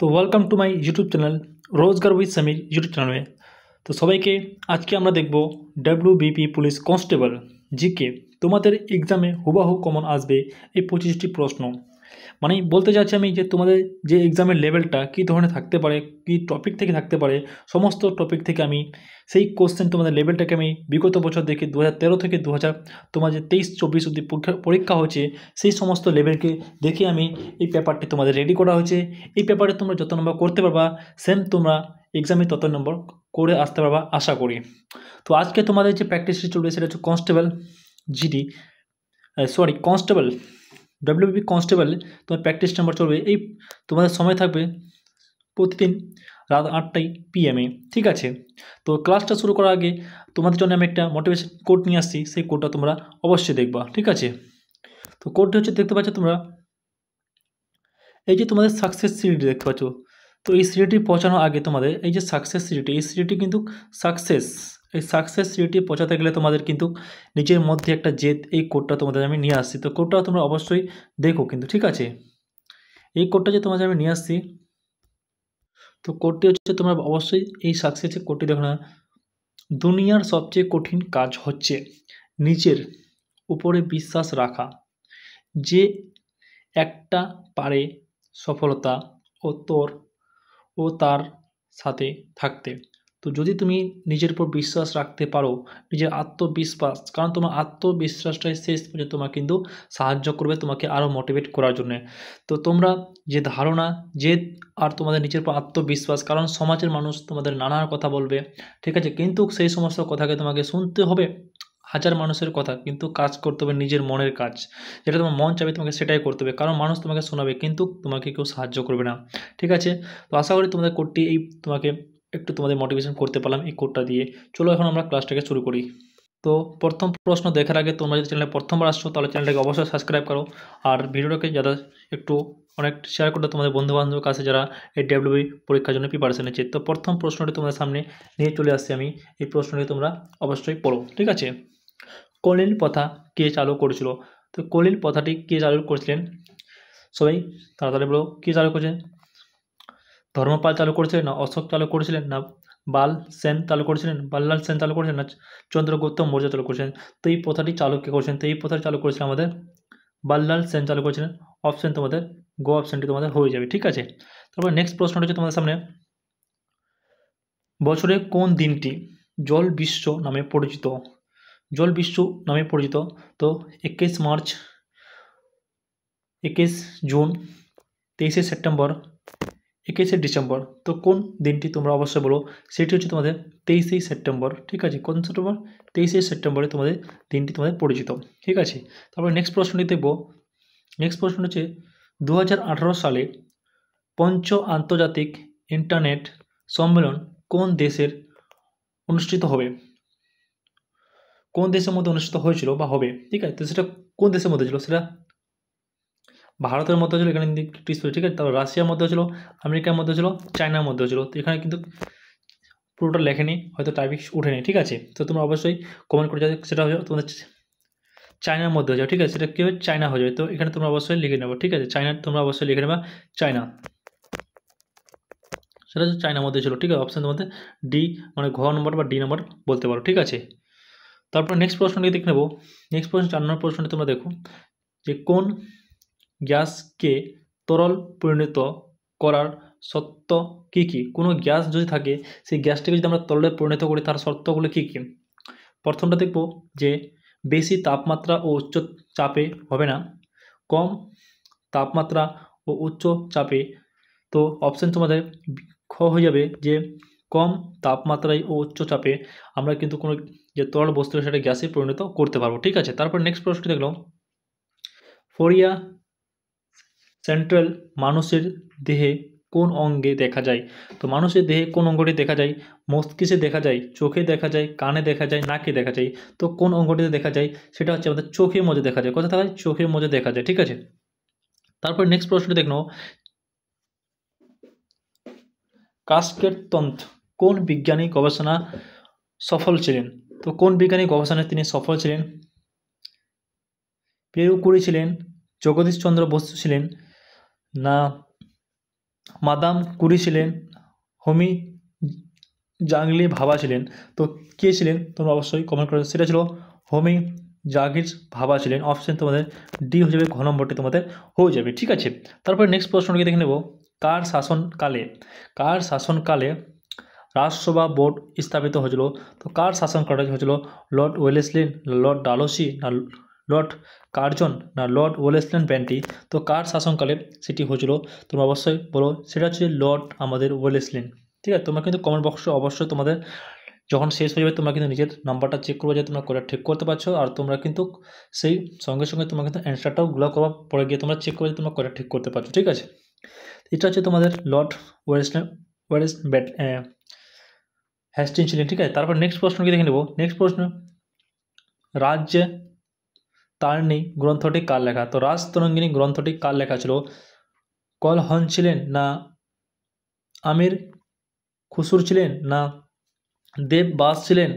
তো welcome to my YouTube channel রোজগার with Samir YouTube চ্যানেলে। তো সবাইকে আজকে আমরা দেখব ডব্লিউবিপি পুলিশ কনস্টেবল জিকে তোমাদের এক্সামে হুবাহু কমন আসবে এই 25টি প্রশ্ন। মানে বলতে চাচ্ছি আমি যে তোমাদের যে এক্সামের লেভেলটা কী ধরনের থাকতে পারে, কী টপিক থেকে থাকতে পারে, সমস্ত টপিক থেকে আমি সেই কোশ্চেন তোমাদের লেভেলটাকে আমি বিগত বছর দেখে 2013 থেকে তোমার যে 23-24 অব্দি পরীক্ষা হয়েছে সেই সমস্ত লেভেলকে দেখে আমি এই পেপারটি তোমাদের রেডি করা হয়েছে। এই পেপারে তোমরা যত নম্বর করতে পারবা সেম তোমরা এক্সামে তত নম্বর করে আসতে পারবা আশা করি। তো আজকে তোমাদের যে প্র্যাকটিসটি চলবে সেটা হচ্ছে কনস্টেবল কনস্টেবল ডব্লিউবি কনস্টেবল তোমার প্র্যাকটিস নাম্বার চলবে। এই তোমাদের সময় থাকবে প্রতিদিন রাত 8টায় PM ঠিক আছে। তো ক্লাসটা শুরু করার আগে তোমাদের জন্য আমি একটা মোটিভেশন কোড নিয়ে আসছি, সেই কোডটা তোমরা অবশ্যই দেখবা ঠিক আছে। তো কোডটা হচ্ছে দেখতে পাচ্ছ তোমরা, এই যে তোমাদের সাকসেস সিরিটি দেখতে পাচ্ছ। তো এই সিরিটি পৌঁছানোর আগে তোমাদের এই যে সাকসেস সিরিটি, এই সিরিটি কিন্তু এই সাকসেস সিরিটি পৌঁছাতে গেলে তোমাদের কিন্তু নিজের মধ্যে একটা জেদ, এই কোডটা তোমাদের আমি নিয়ে আসছি। তো কোডটা তোমরা অবশ্যই দেখো কিন্তু ঠিক আছে। এই কোডটা যে তোমাদের আমি নিয়ে আসছি, তো কোডটি হচ্ছে তোমরা অবশ্যই এই সাকসেসের কোডটি দেখো না। দুনিয়ার সবচেয়ে কঠিন কাজ হচ্ছে নিজের উপরে বিশ্বাস রাখা। যে একটা পারে সফলতা ও তার সাথে থাকতে। তো যদি তুমি নিজের উপর বিশ্বাস রাখতে পারো, নিজের আত্মবিশ্বাস, কারণ তোমার আত্মবিশ্বাসটাই শেষ পর্যন্ত তোমাকে কিন্তু সাহায্য করবে তোমাকে আরও মোটিভেট করার জন্যে। তো তোমরা যে ধারণা, জেদ আর তোমাদের নিজের উপর আত্মবিশ্বাস, কারণ সমাজের মানুষ তোমাদের নানা কথা বলবে ঠিক আছে, কিন্তু সেই সমস্ত কথাকে তোমাকে শুনতে হবে হাজার মানুষের কথা, কিন্তু কাজ করতে হবে নিজের মনের কাজ, যেটা তোমার মন চাইবে তোমাকে সেটাই করতে হবে। কারণ মানুষ তোমাকে শোনাবে কিন্তু তোমাকে কেউ সাহায্য করবে না ঠিক আছে। তো আশা করি তোমাদের কোডটি এই তোমাকে একটু তোমাদের মোটিভেশন করতে পারলাম এই কোডটা দিয়ে। চলো এখন আমরা ক্লাসটাকে শুরু করি। তো প্রথম প্রশ্ন দেখার আগে তোমরা যদি চ্যানেলে প্রথমবার আসছো তাহলে চ্যানেলটাকে অবশ্যই সাবস্ক্রাইব করো, আর ভিডিওটাকে যারা একটু অনেক শেয়ার করতে তোমাদের বন্ধুবান্ধবের কাছে যারা এই ডব্লিউবি পরীক্ষার জন্য প্রিপারেশন নিচ্ছে। তো প্রথম প্রশ্নটি তোমাদের সামনে নিয়ে চলে আসছি আমি, এই প্রশ্নটি তোমরা অবশ্যই পড়ো ঠিক আছে। কলিল প্রথা কে চালু করেছিল? তো কলিল প্রথাটি কে চালু করেছিলেন? সবাই তাড়াতাড়ি বলো, কে চালু করেছেন? ধর্মপাল চালু করেছিলেন, না অশোক চালু করেছিলেন, না বাল সেন চালু করেছিলেন, বাল্লাল সেন চালু করেছিলেন, না চন্দ্রগুপ্ত মৌর্য চালু করেছিলেন? তো এই প্রথাটি চালু কে করেছেন? তো এই প্রথাটি চালু করেছিলেন আমাদের বাল্লাল সেন চালু করেছিলেন। অপশন তোমাদের গো অপশনটি তোমাদের হয়ে যাবে ঠিক আছে। তারপর নেক্সট প্রশ্নটা হচ্ছে তোমাদের সামনে, বছরে কোন দিনটি জল বিশ্ব নামে পরিচিত? জল বিশ্ব নামে পরিচিত তো 21 মার্চ, 21 জুন, 23শে সেপ্টেম্বর, 21শে ডিসেম্বর। তো কোন দিনটি তোমরা অবশ্যই বলো, সেটি হচ্ছে তোমাদের 23শে সেপ্টেম্বর ঠিক আছে। কোন সেপ্টেম্বর? 23শে সেপ্টেম্বরে তোমাদের দিনটি তোমাদের পরিচিত ঠিক আছে। তারপরে নেক্সট প্রশ্নটি দেখব। নেক্সট প্রশ্ন হচ্ছে 2018 সালে আন্তর্জাতিক ইন্টারনেট সম্মেলন কোন দেশের অনুষ্ঠিত হবে? কোন দেশের মধ্যে অনুষ্ঠিত হয়েছিল বা হবে ঠিক আছে। তো সেটা কোন দেশের মধ্যে ছিল? সেটা ভারতের মধ্যে ছিল, এখানে ঠিক আছে। তারপর রাশিয়ার মধ্যে ছিল, আমেরিকার মধ্যে ছিল, চায়নার মধ্যে ছিল। তো এখানে কিন্তু পুরোটা লেখেনি, হয়তো টাইপিং উঠেনি ঠিক আছে। তো তোমরা অবশ্যই কমেন্ট করে যাবে সেটা হয়ে যাবে তোমাদের চায়নার মধ্যে হয়ে যাবে ঠিক আছে। সেটা কী হবে? চায়না হয়ে যাবে। তো এখানে তোমরা অবশ্যই লিখে নেবে ঠিক আছে, চায়না তোমরা অবশ্যই লিখে নেবা চায়না, সেটা হচ্ছে চায়নার মধ্যে ছিল ঠিক আছে। অপশান তোমাদের ডি, মানে ঘ নম্বর বা ডি নম্বর বলতে পারো ঠিক আছে। তারপর নেক্সট প্রশ্নটি দেখে নেবো। নেক্সট প্রশ্ন 4 নম্বর প্রশ্নটি তোমরা দেখো যে কোন গ্যাসকে তরল পরিণত করার শর্ত কী কী? কোনো গ্যাস যদি থাকে সেই গ্যাসটাকে যদি আমরা তরলে পরিণত করি তার শর্তগুলো কী কী? প্রথমটা দেখব যে বেশি তাপমাত্রা ও উচ্চ চাপে হবে না, কম তাপমাত্রা ও উচ্চ চাপে। তো অপশান তোমাদের খ হয়ে যাবে যে কম তাপমাত্রায় ও উচ্চ চাপে আমরা কিন্তু কোনো যে তরল বস্তু সেটা গ্যাসে পরিণত করতে পারবো ঠিক আছে। তারপর নেক্সট প্রশ্নটি দেখলাম, ফোরিয়া সেন্ট্রাল মানুষের দেহে কোন অঙ্গে দেখা যায়? তো মানুষের দেহে কোন অঙ্গটি দেখা যায়? মস্তিষ্কে দেখা যায়, চোখে দেখা যায়, কানে দেখা যায়, নাকে দেখা যায়। তো কোন অঙ্গটিতে দেখা যায়? সেটা হচ্ছে আমাদের চোখের মধ্যে দেখা যায়। কোথায় দেখা যায়? চোখের মধ্যে দেখা যায় ঠিক আছে। তারপর নেক্সট প্রশ্নটি দেখো, কাস্কেড তন্ত্র কোন বিজ্ঞানী গবেষণা সফল ছিলেন? তো কোন বিজ্ঞানী গবেষণায় তিনি সফল ছিলেন? পিয়ের কুরি ছিলেন, জগদীশ চন্দ্র বসু ছিলেন, না মাদাম কুরি ছিলেন, হোমি জাংলি ভাবা ছিলেন। তো কে ছিলেন তোমরা অবশ্যই কমেন্ট করে, সেটা ছিল হোমি জাগির ভাবা ছিলেন। অপশন তোমাদের ডি হয়ে যাবে, ঘ নম্বরটি তোমাদের হয়ে যাবে। ঠিক আছে, তারপরে নেক্সট প্রশ্নটিকে দেখে নেব, কার শাসনকালে রাজসভা বোর্ড স্থাপিত হয়েছিল? তো কার শাসনকালে হয়েছিল? লর্ড ওয়েলেসলি, লর্ড ডালহৌসি, না লর্ড কার্জন, না লর্ড ওয়েলেসলি ব্যান্টি? তো কার শাসনকালে সেটি হয়েছিল তোমরা অবশ্যই বলো, সেটা হচ্ছে লর্ড আমাদের ওয়েলেসলি। ঠিক আছে, তোমরা কিন্তু কমেন্ট বক্সে অবশ্যই তোমাদের যখন শেষ হয়ে যাবে তোমরা কিন্তু নিজের নাম্বারটা চেক করবে যে তোমরা করে ঠিক করতে পারছো, আর তোমরা কিন্তু সেই সঙ্গে সঙ্গে তোমরা কিন্তু অ্যান্সারটাও গুলো করার পরে গিয়ে তোমরা চেক করবে যে তোমরা করে ঠিক করতে পারছো। ঠিক আছে, এটা হচ্ছে তোমাদের লর্ড হ্যাস্টিং ছিলেন। ঠিক আছে, তারপর নেক্সট প্রশ্নকে দেখে নেব। নেক্সট প্রশ্ন, রাজ্যে তারিণী গ্রন্থটি কার লেখা? তো রাজতরঙ্গিনী গ্রন্থটি কার লেখা ছিল? কলহন ছিলেন, না আমির খুসরু ছিলেন, না দেববাস ছিলেন,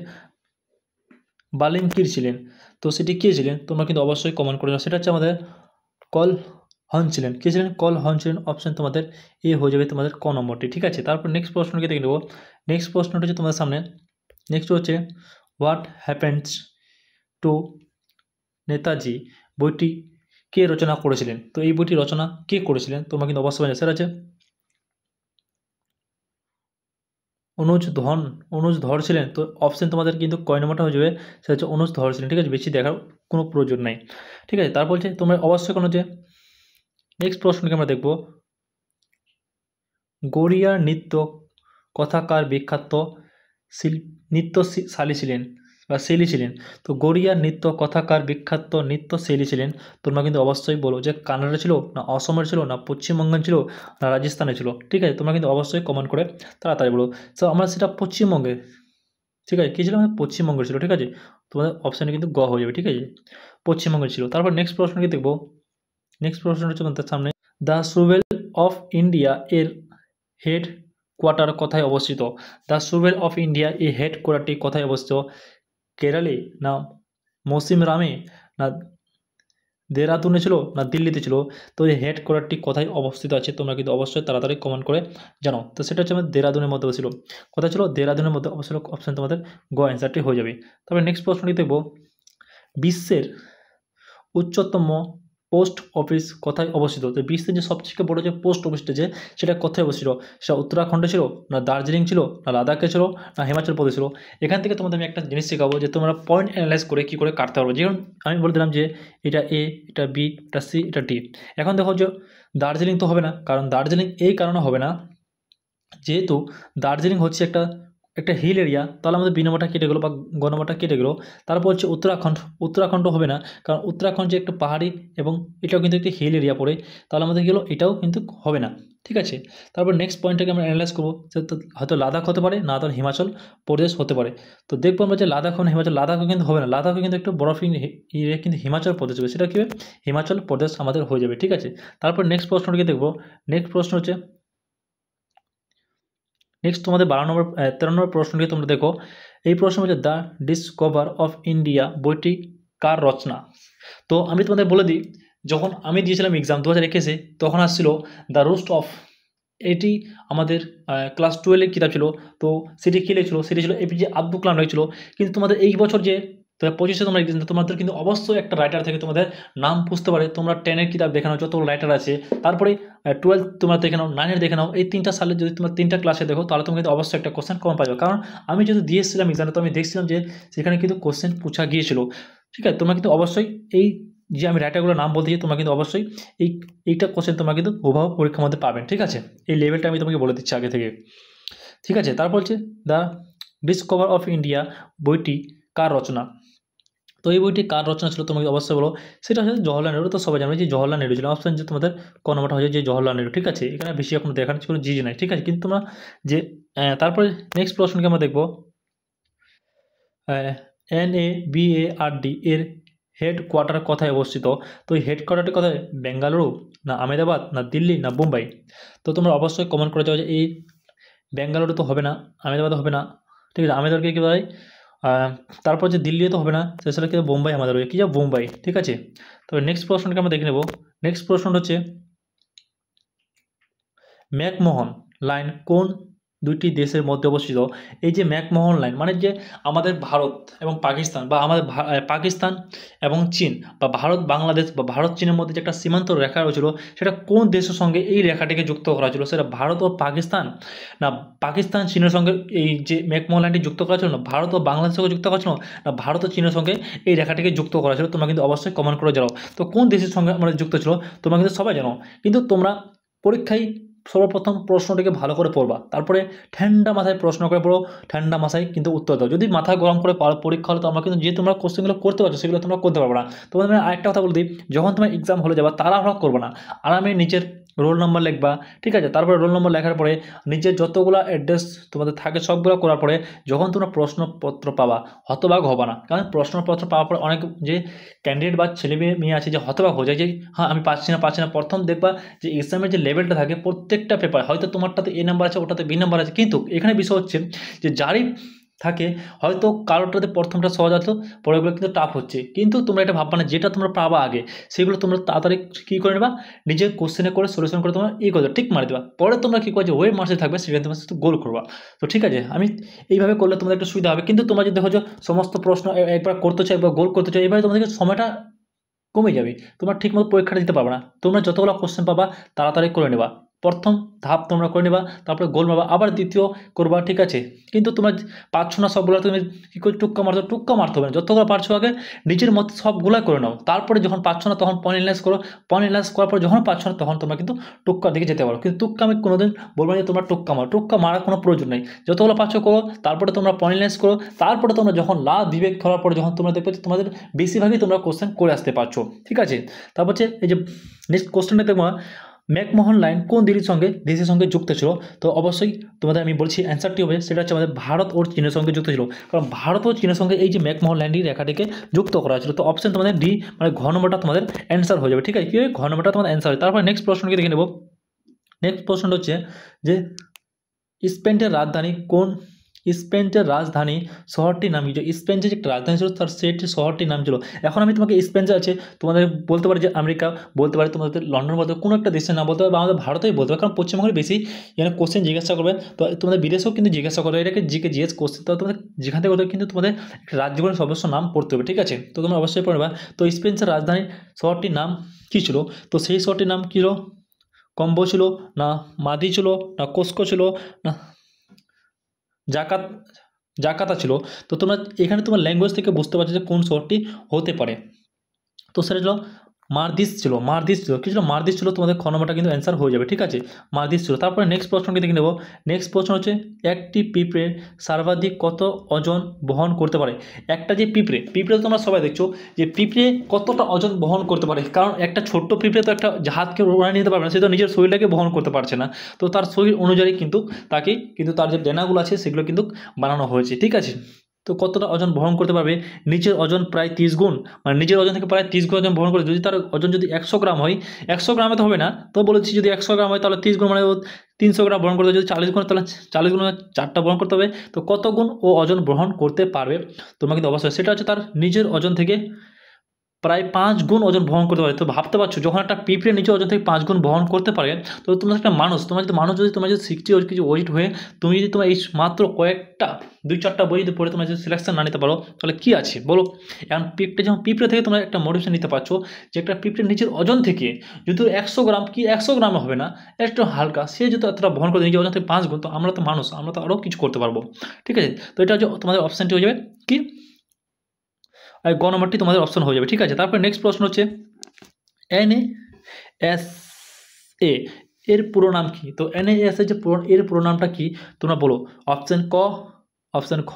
বালিমকির ছিলেন? তো সেটি কে ছিলেন তোমরা কিন্তু অবশ্যই কমেন্ট করে দাও। সেটা হচ্ছে আমাদের কলহন ছিলেন। কে ছিলেন? কলহন ছিলেন। অপশন তোমাদের এ হয়ে যাবে তোমাদের ক নম্বরটি। ঠিক আছে, তারপর নেক্সট প্রশ্নকে দেখে নেব। নেক্সট প্রশ্নটা হচ্ছে তোমাদের সামনে, নেক্সট হচ্ছে হোয়াট হ্যাপেন্স টু নেতাজি বইটি কে রচনা করেছিলেন? তো এই বইটি রচনা কে করেছিলেন তোমরা কিন্তু অবশ্যই জানো, সেটা আছে অনুজ ধর ছিলেন। তো অপশন তোমাদের কিন্তু কয় নম্বরটা হয়ে যাবে, সেটা হচ্ছে অনুজ ধর ছিলেন। ঠিক আছে, বেশি দেখার কোনো প্রয়োজন নাই। ঠিক আছে, তারপর হচ্ছে তোমরা অবশ্যই কোনো যে নেক্সট প্রশ্নকে আমরা দেখব, গড়িয়ার নৃত্য কথাকার বিখ্যাত নৃত্যশালী ছিলেন বা শৈলী ছিলেন? তো গড়িয়ার নৃত্য কথাকার বিখ্যাত নৃত্যশৈলী ছিলেন তোমরা কিন্তু অবশ্যই বলো যে কানাডা ছিল, না অসমের ছিল, না পশ্চিমবঙ্গের ছিল, না রাজস্থানে ছিল? ঠিক আছে, তোমরা কিন্তু অবশ্যই কমেন্ট করে তাড়াতাড়ি বলো। তো আমরা সেটা পশ্চিমবঙ্গে, ঠিক আছে, কী ছিল? আমাদের পশ্চিমবঙ্গের ছিল। ঠিক আছে, তোমাদের অপশানে কিন্তু গ হয়ে যাবে। ঠিক আছে, পশ্চিমবঙ্গের ছিল। তারপর নেক্সট প্রশ্নকে দেখবো। নেক্সট প্রশ্ন হচ্ছে তোমাদের সামনে, দ্য সুভেল অফ ইন্ডিয়া এর হেড কোয়ার্টার কোথায় অবস্থিত? দ্য সুভেল অফ ইন্ডিয়া এই হেড কোয়ার্টারটি কোথায় অবস্থিত? কেরালে, না মৌসিমরামে, না দেরাদুনে ছিল, না দিল্লিতে ছিল? তো এই হেড কোয়ার্টারটি কোথায় অবস্থিত আছে তোমরা কিন্তু অবশ্যই তাড়াতাড়ি কমেন্ট করে জানো। তো সেটা হচ্ছে আমাদের দেরাদুনের মধ্যে ছিল। কোথায় ছিল? দেরাদুনের মধ্যে অবশ্যই অপশান তোমাদের গ অ্যান্সারটি হয়ে যাবে। তারপরে নেক্সট প্রশ্নটি দেখব, বিশ্বের উচ্চতম পোস্ট অফিস কোথায় অবস্থিত? তো বিশ্বের যে সবথেকে বড় যে পোস্ট অফিসটা যে সেটা কোথায় অবস্থিত? সেটা উত্তরাখণ্ডে ছিল, না দার্জিলিং ছিল, না লাদাখে ছিল, না হিমাচল প্রদেশ ছিল? এখান থেকে তোমাদের আমি একটা জিনিস শেখাবো যে তোমরা পয়েন্ট অ্যানালাইজ করে কী করে কাটতে পারবো। যেমন আমি বলে দিলাম যে এটা এ, এটা বি, এটা সি, এটা ডি। এখন দেখো যে দার্জিলিং তো হবে না, কারণ দার্জিলিং এই কারণে হবে না, যেহেতু দার্জিলিং হচ্ছে একটা একটা হিল এরিয়া, তাহলে আমাদের বি নম্বরটা কেটে গেলো বা গ নম্বরটা কেটে গেলো। তারপর হচ্ছে উত্তরাখণ্ড হবে না, কারণ উত্তরাখণ্ড যে একটা পাহাড়ি এবং এটাও কিন্তু একটি হিল এরিয়া পড়ে, তাহলে আমাদের গেলো এটাও কিন্তু হবে না। ঠিক আছে, তারপর নেক্সট পয়েন্টটাকে আমরা অ্যানালাইজ করবো, হয়তো লাদাখ হতে পারে, না তাহলে হিমাচল প্রদেশ হতে পারে। তো দেখবো আমরা যে লাদাখ এবং হিমাচল, লাদাখও কিন্তু হবে না, লাদাখও কিন্তু একটু বরফ এরিয়া, কিন্তু হিমাচল প্রদেশ হবে, সেটা কী হবে? হিমাচল প্রদেশ আমাদের হয়ে যাবে। ঠিক আছে, তারপর নেক্সট প্রশ্নটিকে দেখবো। নেক্সট প্রশ্ন হচ্ছে, নেক্সট তোমাদের 13 নম্বর প্রশ্নটি তোমরা দেখো। এই প্রশ্ন হচ্ছে দ্য ডিসকভার অফ ইন্ডিয়া বইটি কার রচনা? তো আমি তোমাদের বলে দিই, যখন আমি দিয়েছিলাম এক্সাম 2021-এ, তখন আসছিল দ্য রুস্ট অফ, এটি আমাদের ক্লাস 12-এর কিতাব ছিল। তো সেটি কী লিখেছিল? সেটি ছিল এপিজে আব্দুল কালাম লিখেছিল। কিন্তু তোমাদের এই বছর যে 2025-এ তোমরা এক্সাম, তোমাদের কিন্তু অবশ্যই একটা রাইটার থেকে তোমাদের নাম বুঝতে পারে। তোমরা 10-এর কিতাব দেখে নাও, যতগুলো রাইটার আছে, তারপরে 12 তোমরা দেখে নাও, 9-এর দেখে নাও। এই 3টা সালে যদি তোমরা 3টা ক্লাসে দেখো, তাহলে তুমি কিন্তু অবশ্যই একটা কোশ্চেন কম পাবে। কারণ আমি যেহেতু দিয়েছিলাম এক্সামে, তো আমি দেখছিলাম যে সেখানে কিন্তু কোশ্চেন পুছা গিয়েছিল। ঠিক আছে, তোমরা কিন্তু অবশ্যই এই যে আমি রাইটারগুলোর নাম বলতেছি, তোমরা কিন্তু অবশ্যই এইটা কোশ্চেন তোমরা কিন্তু হুবহু পরীক্ষার মধ্যে পাবেন। ঠিক আছে, এই লেভেলটা আমি তোমাকে বলে দিচ্ছি আগে থেকে। ঠিক আছে, তারপর হচ্ছে দ্য ডিসকভার অফ ইন্ডিয়া বইটি কার রচনা? তো এই বইটি কার রচনা ছিল তোমাকে অবশ্যই বলো। সেটা হচ্ছে জওহরলাল নেহরু। তো সবাই জানবে যে জওহরলাল নেহরু ছিল। অপশন যে তোমাদের ক নম্বরটা হয়ে যায় যে জওহরলাল নেহরু। ঠিক আছে, এখানে বেশি এখন দেখার কোনো জিজ নাই। ঠিক আছে, কিন্তু তোমরা যে তারপরে নেক্সট প্রশ্নকে আমরা দেখবো, NABARD এর হেড কোয়ার্টার কোথায় অবস্থিত? তো এই হেড কোয়ার্টারটি কোথায়? বেঙ্গালুরু, না আহমেদাবাদ, না দিল্লি, না মুম্বাই? তো তোমরা অবশ্যই কমেন্ট করে যাও যে এই বেঙ্গালুরু তো হবে না, আহমেদাবাদ হবে না। ঠিক আছে, আহমেদাবাদকে কী বলে? তারপর যে দিল্লিও তো হবে না, সেটা কিন্তু বোম্বাই আমাদের রয়েছে। কী যা বোম্বাই। ঠিক আছে, তবে নেক্সট প্রশ্নটাকে আমরা দেখে নেব। নেক্সট প্রশ্নটা হচ্ছে ম্যাকমোহন লাইন কোন দুইটি দেশের মধ্যে অবস্থিত? এই যে ম্যাকমোহন লাইন মানে যে আমাদের ভারত এবং পাকিস্তান বা আমাদের পাকিস্তান এবং চীন বা ভারত বাংলাদেশ বা ভারত চীনের মধ্যে যে একটা সীমান্ত রেখা রয়েছিল, সেটা কোন দেশের সঙ্গে এই রেখাটিকে যুক্ত করা হয়েছিল? সেটা ভারত ও পাকিস্তান, না পাকিস্তান চীনের সঙ্গে এই যে ম্যাকমোহন লাইনটি যুক্ত করা ছিল, না ভারত ও বাংলাদেশের সঙ্গে যুক্ত করা ছিল, না ভারত ও চীনের সঙ্গে এই রেখাটিকে যুক্ত করা ছিল? তোমরা কিন্তু অবশ্যই কমেন্ট করে জানাও। তো কোন দেশের সঙ্গে আমাদের যুক্ত ছিল তোমরা কিন্তু সবাই জানো, কিন্তু তোমরা পরীক্ষায় সর্বপ্রথম প্রশ্নটিকে ভালো করে পড়বা, তারপরে ঠান্ডা মাথায় প্রশ্ন করে পড়ো, ঠান্ডা মাথায় কিন্তু উত্তর দাও। যদি মাথা গরম করে পরীক্ষা হলে তোমরা কিন্তু যে তোমরা কোশ্চেনগুলো করতে পারছো সেগুলো তোমরা করতে পারবে না। তোমাদের আমি আরেকটা কথা বলে দিই, যখন তোমার এক্সাম হলে যাবা তাড়াহুড়া করবে না, আরামে নিজের রোল নম্বর লিখবা, ঠিক আছে? তারপরে রোল নম্বর লেখার পরে নিজের যতগুলো অ্যাড্রেস তোমাদের থাকে সবগুলো করার পরে যখন তোমরা প্রশ্নপত্র পাবা হতবাক হবা না, কারণ প্রশ্নপত্র পাওয়ার পর অনেক যে ক্যান্ডিডেট বা ছেলে মেয়ে আছে যে হতবাক হয়ে যায় যে হ্যাঁ আমি পাচ্ছি না। প্রথম দেখবা যে এক্সামের যে লেভেলটা থাকে প্রত্যেকটা পেপার হয়তো তোমারটাতে এ নাম্বার আছে, ওটাতে বি নাম্বার আছে, কিন্তু এখানে বিষয় হচ্ছে যে যারই থাকে হয়তো কারোরটাতে প্রথমটা সহজ আছে, পরেরগুলো কিন্তু টাফ হচ্ছে, কিন্তু তোমরা এটা ভাববা না যেটা তোমরা পাবা আগে সেগুলো তোমরা তাড়াতাড়ি কী করে নেবা, নিজের কোশ্চেনে করে সলিউশন করে তোমরা করে ঠিক মারি দেবা, পরে তোমরা কী করছো ওয়েব মার্কসে থাকবে সেখানে তোমরা শুধু গোল করবা। তো ঠিক আছে, আমি এইভাবে করলে তোমাদের একটু সুবিধা হবে, কিন্তু তোমরা যদি দেখো যে সমস্ত প্রশ্ন একবার করতে চাও একবার গোল করতে চাও, এইভাবে তোমাদেরকে সময়টা কমে যাবে, তোমরা ঠিকমতো পরীক্ষাটা দিতে পারবে না। তোমরা যতগুলো কোশ্চেন পাবা তাড়াতাড়ি করে নেবা, প্রথম ধাপ তোমরা করে নেবা, তারপরে গোল মারবা, আবার দ্বিতীয় করবা, ঠিক আছে? কিন্তু তোমরা পারছো না সবগুলো, তুমি কী করে টুক্কা মারতে হবে না, যতগুলো পারছো আগে নিজের মতো সবগুলো করে নাও, তারপরে যখন পারছো না তখন পয়েন্ট অ্যানালাইজ করো, পয়েন্ট অ্যানালাইজ করার পর যখন পারছো না তখন তোমরা কিন্তু টুক্কার দিকে যেতে পারো। কিন্তু টুক্কা আমি কোনোদিন বলবো না যে তোমরা টুক্কা মারার কোনো প্রয়োজন নেই, যতগুলো পারছো করো, তারপরে তোমরা পয়েন্ট অ্যানালাইজ করো, তারপরে তোমরা যখন বিবেক করার পরে যখন তোমরা দেখবে তোমাদের বেশিরভাগই তোমরা কোশ্চেন করে আসতে পারছো, ঠিক আছে? তারপর হচ্ছে এই যে নেক্সট কোশ্চেনটা দেখবো, ম্যাকমোহন লাইন কোন দেশের সঙ্গে যুক্ত ছিল? তো অবশ্যই তোমাদের আমি বলছি অ্যান্সারটি হবে সেটা হচ্ছে আমাদের ভারত ও চীনের সঙ্গে যুক্ত ছিল, কারণ ভারত ও চীনের সঙ্গে এই যে ম্যাকমোহন লাইনটি রেখাটিকে যুক্ত করা হয়েছিল। তো অপশন তোমাদের ডি মানে ঘ নম্বরটা তোমাদের অ্যান্সার হয়ে যাবে, ঠিক আছে? কি ঘ নম্বরটা তোমাদের অ্যান্সার হয়। তারপর নেক্সট প্রশ্নকে দেখে নেব। নেক্সট প্রশ্নটা হচ্ছে যে স্পেনের রাজধানী শহরটির নাম কি? স্পেন যে একটা রাজধানী ছিল তার সেটি শহরটির নাম ছিল। এখন আমি তোমাকে স্পেন যে আছে তোমাদের বলতে পারি যে আমেরিকা, বলতে পারি তোমাদের লন্ডন, বলতে কোনো একটা দেশের নাম বলতে পারবে, বা আমাদের ভারতেই বলতে পারবে, কারণ পশ্চিমবঙ্গের বেশি এখানে কোশ্চেন জিজ্ঞাসা করবে, তো তোমাদের বিদেশেও কিন্তু জিজ্ঞাসা করবে, এটাকে জিএস কোশ্চেন, তো তোমাদের যেখান থেকে ওদের কিন্তু তোমাদের একটা রাজ্যগুলোর সদস্য নাম পড়তে হবে, ঠিক আছে? তো তোমরা অবশ্যই পড়বা। তো স্পেনের রাজধানী শহরটির নাম কী ছিল? তো সেই শহরটির নাম কী ছিল? কম্বো ছিল, না মাদি ছিল, না কোস্কো ছিল, না জাকাতা ছিল? তো তোমরা এখানে তোমার ল্যাঙ্গুয়েজ থেকে বুঝতে পারছো যে কোন শহরটি হতে পারে। তো সেটা ছিল মারদিস ছিল। কী ছিল? মারদিস ছিল। তোমাদের খ নম্বরটা কিন্তু অ্যান্সার হয়ে যাবে, ঠিক আছে? মারদিস ছিল। তারপরে নেক্সট প্রশ্নটি দেখে নেব। নেক্সট প্রশ্ন হচ্ছে একটি পিঁপড়ে সর্বাধিক কত ওজন বহন করতে পারে? একটা যে পিঁপড়ে তোমরা সবাই দেখছো যে পিঁপড়ে কতটা ওজন বহন করতে পারে, কারণ একটা ছোট্ট পিঁপড়ে তো একটা জাহাজকে উড়ায় নিতে পারবে না, সে তো নিজের শরীরটাকে বহন করতে পারছে না, তো তার শরীর অনুযায়ী কিন্তু তার যে ডেনাগুলো আছে সেগুলো কিন্তু বানানো হয়েছে, ঠিক আছে? তো কতটা ওজন বহন করতে পারবে? নিজের ওজন প্রায় 30 গুণ, মানে নিজের ওজন থেকে প্রায় 30 গুণ ওজন বহন করে। যদি তার ওজন যদি 100 গ্রাম হয়, 100 গ্রামে তো হবে না, তো বলেছি যদি 100 গ্রাম হয় তাহলে 30 গুণ মানে 300 গ্রাম বহন করতে হবে। যদি 40 গুণ তাহলে 40 গুণ 4টা বহন করতে হবে। তো কত গুণ ও ওজন বহন করতে পারবে তোমরা কিন্তু অবশ্যই, সেটা হচ্ছে তার নিজের ওজন থেকে প্রায় 5 গুণ ওজন বহন করতে পারে। তো ভাবতে পারছো যখন একটা পিঁপড়ে নিজের ওজন থেকে 5 গুণ বহন করতে পারে, তো তোমরা একটা মানুষ, তোমার যদি 60 কিছু ওয়েট হয়ে তুমি যদি তোমার এই মাত্র কয়েকটা 2-4টা বই যদি পড়ে তোমরা যদি সিলেকশন না নিতে পারো তাহলে কী আছে বলো? এখন পিঁপড়ে থেকে তোমরা একটা মোটিভেশন নিতে পারছো যে একটা পিঁপড়ে নিজের ওজন থেকে যদি 100 গ্রাম কি 100 গ্রামে হবে না, একটু হালকা, সে যদি এতটা বহন করে নিজের ওজন থেকে 5 গুণ, তো আমরা তো মানুষ, আমরা তো আরও কিছু করতে পারবো, ঠিক আছে? তো এটা হচ্ছে তোমাদের অপশানটি হয়ে যাবে কি, আর গ নম্বরটি তোমাদের অপশন হয়ে যাবে, ঠিক আছে? তারপরে নেক্সট প্রশ্ন হচ্ছে NASA এর পুরো নাম কি? তো NASA যে এর পুরো নামটা কি তোমরা বলো? অপশন ক, অপশন খ,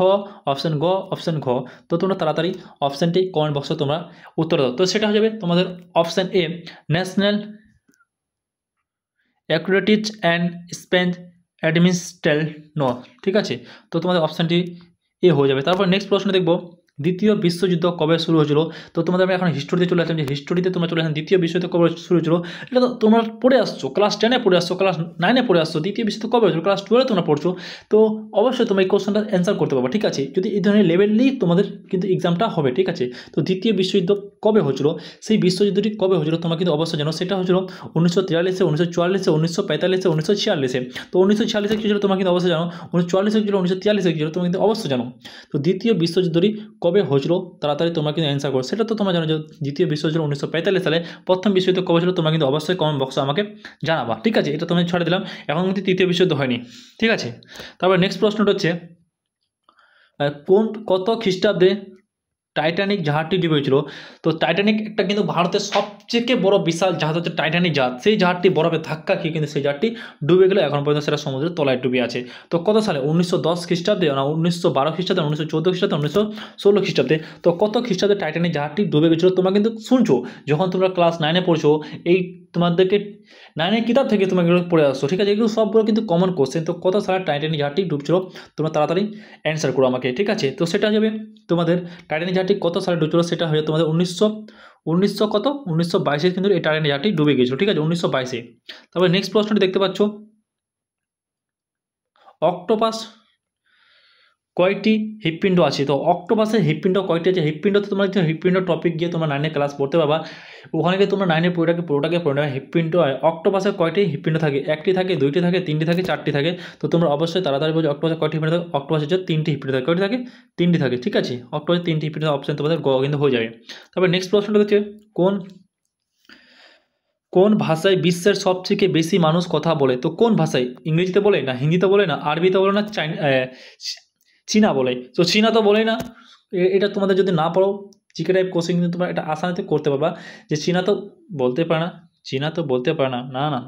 অপশন গ, অপশন ঘ। তো তোমরা তাড়াতাড়ি অপশানটি কমেন্ট বক্সে তোমরা উত্তর দাও। তো সেটা হয়ে যাবে তোমাদের অপশান এ, ন্যাশনাল অ্যাকুরেটিভ অ্যান্ড স্পেস অ্যাডমিনিস্ট্রেশন, ঠিক আছে? তো তোমাদের অপশানটি এ হয়ে যাবে। তারপর নেক্সট প্রশ্ন দেখব, দ্বিতীয় বিশ্বযুদ্ধ কবে শুরু হয়েছিল? তো তোমাদের আমি এখন হিস্টোরিতে চলে আসলাম, যে হিস্টোরিতে তোমরা চলে আসলাম দ্বিতীয় বিশ্বযুদ্ধ কবে শুরু হয়েছিল। এটা তো তোমরা পড়ে আসছো, ক্লাস 10-এ পড়ে আসছো, ক্লাস 9-এ পড়ে আসছো। দ্বিতীয় বিশ্বযুদ্ধ কবে হয়েছিল? ক্লাস 12-এ তোমরা পড়ছো। তো অবশ্যই তোমরা এই কোশ্চেনটা অ্যান্সার করতে পারবো, ঠিক আছে? যদি এই ধরনের লেভেলেই তোমাদের কিন্তু এক্সামটা হবে, ঠিক আছে? তো দ্বিতীয় বিশ্বযুদ্ধ কবে হয়েছিল, সেই বিশ্বযুদ্ধটি কবে হয়েছিল তোমরা কিন্তু অবশ্যই জানো। সেটা হয়েছিল 1943-এ, 1944-এ, 1945-এ, 1946-এ। তো 1946-এ কী ছিল তোমরা কিন্তু অবশ্যই জানো, 1944-এ কী ছিল, 1943-এ কী ছিল তোমরা কিন্তু অবশ্যই জানো। তো দ্বিতীয় বিশ্বযুদ্ধটি কবে হয়েছিল তাড়াতাড়ি তোমরা কিন্তু অ্যান্সার করো। সেটা তো তোমরা জানো যে দ্বিতীয় বিশ্বযুদ্ধ 1945 সালে, প্রথম বিশ্বযুদ্ধ কবে ছিল তোমরা কিন্তু অবশ্যই কমেন্ট বক্সে আমাকে জানাবা, ঠিক আছে। এটা তোমাদের ছড়ে দিলাম, এখন কিন্তু তৃতীয় বিশ্বযুদ্ধ হয়নি, ঠিক আছে। তারপর নেক্সট প্রশ্নটা হচ্ছে কত খ্রিস্টাব্দে টাইটানিক জাহাজটি ডুবে গেছিল। তো টাইটানিক একটা কিন্তু ভারতের সবথেকে বড় বিশাল জাহাজ হচ্ছে টাইটানিক জাহাজ। সেই জাহাজটি বরফে ধাক্কা খেয়ে কিন্তু সেই জাহাজটি ডুবে গেল, এখন পর্যন্ত সেটা সমুদ্রের তলায় ডুবে আছে। তো কত সালে, 1910 খ্রিস্টাব্দে না 1912 খ্রিস্টাব্দে, 1914 খ্রিস্টাব্দে, 1916 খ্রিস্টাব্দে। তো কত খ্রিস্টাব্দে টাইটানিক জাহাজটি ডুবে গেছিলো তোমরা কিন্তু শুনছো, যখন তোমরা ক্লাস 9-এ পড়ছো, এই তোমাদেরকে 9-এর কিতাব থেকে তোমরা এগুলো পড়ে আসছো, ঠিক আছে। এগুলো সবগুলো কিন্তু কমন কোশ্চেন। তো কত সালে টাইটানিক জাহাজটি ডুবছিল তোমরা তাড়াতাড়ি অ্যান্সার করো আমাকে, ঠিক আছে। তো সেটা যাবে তোমাদের টাইটানিক জাহাজটি কত সালে ডুবছিল, সেটা হয়ে তোমাদের 1922-এ কিন্তু এই টাইটানিক জাহাজটি ডুবে গিয়েছিল, ঠিক আছে, 1922-এ। তারপরে নেক্সট প্রশ্নটি দেখতে পাচ্ছ, অক্টোপাস কয়টি হৃৎপিণ্ড আছে। তো অক্টোপাসের হৃৎপিণ্ড কয়টি আছে, হৃৎপিণ্ড তো তোমরা হৃৎপিণ্ড টপিক গিয়ে তোমরা 9-এ ক্লাস পড়তে পারবা, ওখানে গিয়ে তোমরা 9-এর পুরোটাকে পড়ে নেবে। হৃৎপিণ্ড অক্টোপাসের কয়টি হৃৎপিণ্ড থাকে, একটি থাকে, দুইটি থাকে, তিনটি থাকে, চারটি থাকে। তো তোমরা অবশ্যই তাড়াতাড়ি বলছো অক্টোপাসের কয়টি হৃৎপিণ্ড থাকে। অক্টোপাসের হচ্ছে 3টি হৃৎপিণ্ড থাকে, কয়টি থাকে, 3টি থাকে, ঠিক আছে। অক্টোপাসের 3টি হৃৎপিণ্ড অপশন তোমাদের গ কিন্তু হয়ে যাবে। তারপরে নেক্সট প্রশ্নটা হচ্ছে কোন ভাষায় বিশ্বের সবথেকে বেশি মানুষ কথা বলে। তো কোন ভাষায়, ইংরেজিতে বলে না, হিন্দিতে বলে না, আরবিতে বলে না, চীনা বলে। তো চীনা তো বলেই না, এটা তোমাদের যদি না পড়ো জিকে টাইপ কোশ্চেন কিন্তু তোমরা এটা আসানিতে করতে পারবা যে চীনা তো বলতে পারে না, চীনা তো বলতে পারে না, না না।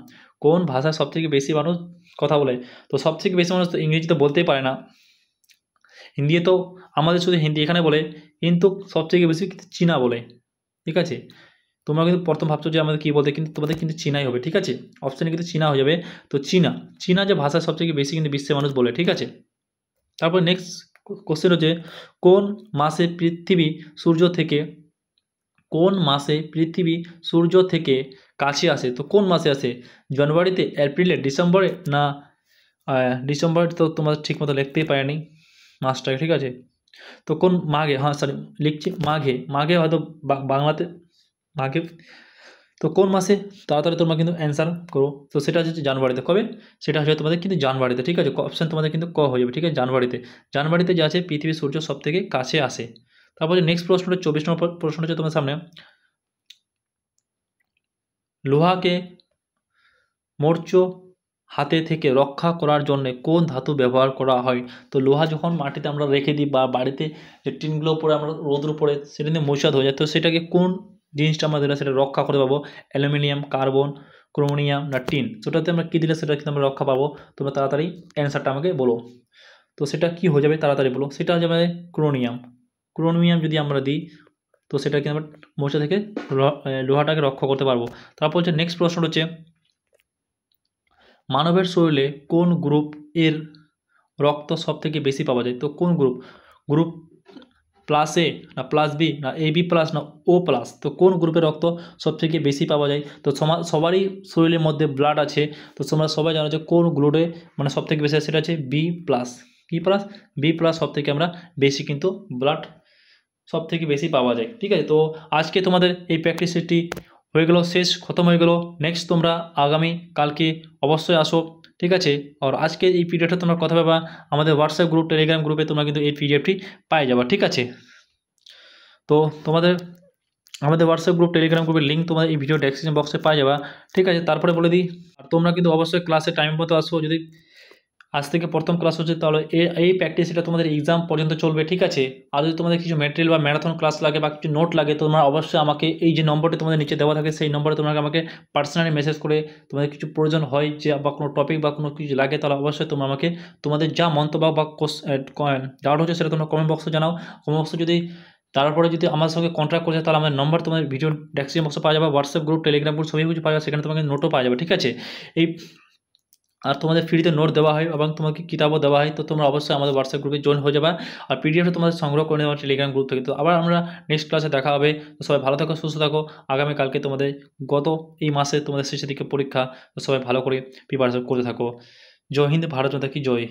কোন ভাষায় সবথেকে বেশি মানুষ কথা বলে, তো সবথেকে বেশি মানুষ তো ইংরেজিতে বলতেই পারে না, হিন্দি তো আমাদের শুধু হিন্দি এখানে বলে, কিন্তু সবথেকে বেশি চীনা বলে, ঠিক আছে। তোমরা কিন্তু প্রথম ভাবছো যে আমাদের কী বলতে, কিন্তু তোমাদের কিন্তু চীনাই হবে, ঠিক আছে। অপশানে কিন্তু চীনা হয়ে যাবে। তো চীনা যে ভাষা সবথেকে বেশি কিন্তু বিশ্বের মানুষ বলে, ঠিক আছে। তারপর নেক্সট কোশ্চেন হচ্ছে কোন মাসে পৃথিবী সূর্য থেকে কাছে আসে। তো কোন মাসে আসে, জানুয়ারিতে, এপ্রিলে, ডিসেম্বরে না ডিসেম্বর তো তোমাদের ঠিক মতো লিখতেই পারেনি মাসটাকে, ঠিক আছে। তো কোন মাঘে, হ্যাঁ সরি লিখছি মাঘে হয়তো বাংলাতে মাঘে। তো কোন মাসে, তাড়াতাড়ি তোমরা কিন্তু অ্যান্সার করো। তো সেটা হচ্ছে জানুয়ারিতে। কবে, সেটা হচ্ছে তোমাদের কিন্তু জানুয়ারিতে, ঠিক আছে। অপশান তোমাদের কিন্তু ক হয়ে যাবে, ঠিক আছে। জানুয়ারিতে যে আছে পৃথিবীর সূর্য সব থেকে কাছে আসে। তারপরে নেক্সট প্রশ্নটা 24 নম্বর প্রশ্নটা হচ্ছে তোমার সামনে, লোহাকে মরচ হাতে থেকে রক্ষা করার জন্য কোন ধাতু ব্যবহার করা হয়। তো লোহা যখন মাটিতে আমরা রেখে দিই বা বাড়িতে যে টিনগুলো পরে আমরা রোদের উপরে সেটা নিয়ে মশাদ হয়ে যায়, তো সেটাকে কোন জিনিসটা আমরা দিলে সেটা রক্ষা করতে পারবো, অ্যালুমিনিয়াম, কার্বন, ক্রোমিনিয়াম না টিন, সেটাতে আমরা কী দিলে সেটা কিন্তু আমরা রক্ষা পাবো। তোমরা তাড়াতাড়ি অ্যান্সারটা আমাকে বলো। তো সেটা কি হয়ে যাবে তাড়াতাড়ি বলো, সেটা হয়ে যাবে ক্রোমিয়াম যদি আমরা দিই তো সেটা কিন্তু আমরা মশা থেকে লোহাটাকে রক্ষা করতে পারবো। তারপর হচ্ছে নেক্সট প্রশ্ন হচ্ছে মানবের শরীরে কোন গ্রুপ এর রক্ত সবথেকে বেশি পাওয়া যায়। তো কোন গ্রুপ প্লাস এ না প্লাস বি না AB প্লাস না O প্লাস, তো কোন গ্রুপের রক্ত সবথেকে বেশি পাওয়া যায়। তো সবারই শরীরের মধ্যে ব্লাড আছে, তো তোমরা সবাই জানো যে কোন গ্রুপে মানে সবথেকে বেশি সেটা হচ্ছে B প্লাস, বি প্লাস সবথেকে আমরা বেশি কিন্তু ব্লাড সবথেকে বেশি পাওয়া যায়, ঠিক আছে। তো আজকে তোমাদের এই প্র্যাকটিস সেটটি হয়ে গেল, শেষ খতম হয়ে গেল। নেক্সট তোমরা আগামী কালকে অবশ্যই আসো, ঠিক আছে। আর আজকে এই পিডিএফটা তোমরা কথা পাবা আমাদের হোয়াটসঅ্যাপ গ্রুপ, টেলিগ্রাম গ্রুপে তোমরা কিন্তু এই পিডিএফটি পাই যাবা, ঠিক আছে। তো তোমাদের আমাদের হোয়াটসঅ্যাপ গ্রুপ, টেলিগ্রাম গ্রুপের লিঙ্ক তোমাদের এই ভিডিও ডেসক্রিপশন বক্সে পাই যাবা, ঠিক আছে। তারপরে বলে দিই, আর তোমরা কিন্তু অবশ্যই ক্লাসে টাইম মতো আসো। যদি আজ থেকে প্রথম ক্লাস হচ্ছে তাহলে এই প্র্যাকটিসটা তোমাদের এক্সাম পর্যন্ত চলবে, ঠিক আছে। আর যদি তোমাদের কিছু ম্যাটেরিয়াল বা ম্যারাথন ক্লাস লাগে বা কিছু নোট লাগে, তোমরা অবশ্যই আমাকে এই যে নম্বরটি তোমাদের নিচে দেওয়া থাকে সেই নম্বরে তোমরা আমাকে পার্সোনালি মেসেজ করে তোমাদের কিছু প্রয়োজন হয় যে বা কোনো টপিক বা কোনো কিছু লাগে, তাহলে অবশ্যই তোমরা আমাকে তোমাদের যা মন্তব্য বা ডাউট হচ্ছে সেটা তোমরা কমেন্ট বক্সে জানাও। কমেন্ট বক্সে যদি তারপরে যদি আমার সঙ্গে কন্ট্যাক্ট করছে তাহলে আমার নম্বর তোমাদের ভিডিও ডেসক্রিপশন বক্সে পাওয়া যাবে, হোয়াটসঅ্যাপ গ্রুপ, টেলিগ্রাম গ্রুপ সবই কিছু পাওয়া যাবে, সেখানে তোমাকে নোটও পাওয়া যাবে, ঠিক আছে। এই আর তোমাদের ফ্রিতে নোট দেওয়া হয় এবং তোমাকে কিতাবও দেওয়া হয়, তো তোমরা অবশ্যই আমাদের হোয়াটসঅ্যাপ গ্রুপে জয়েন হয়ে যাবে। আর পিডিএফটা তোমাদের সংগ্রহ করে নেওয়া টেলিগ্রাম গ্রুপ থেকে। তো আবার আমরা নেক্সট ক্লাসে দেখা হবে। তো সবাই ভালো থাকো, সুস্থ থাকো। আগামীকালকে তোমাদের এই মাসে তোমাদের শেষের দিকে পরীক্ষা, তো সবাই ভালো করে প্রিপারেশন করতে থাকো। জয় হিন্দ, ভারত মাতা কি জয়।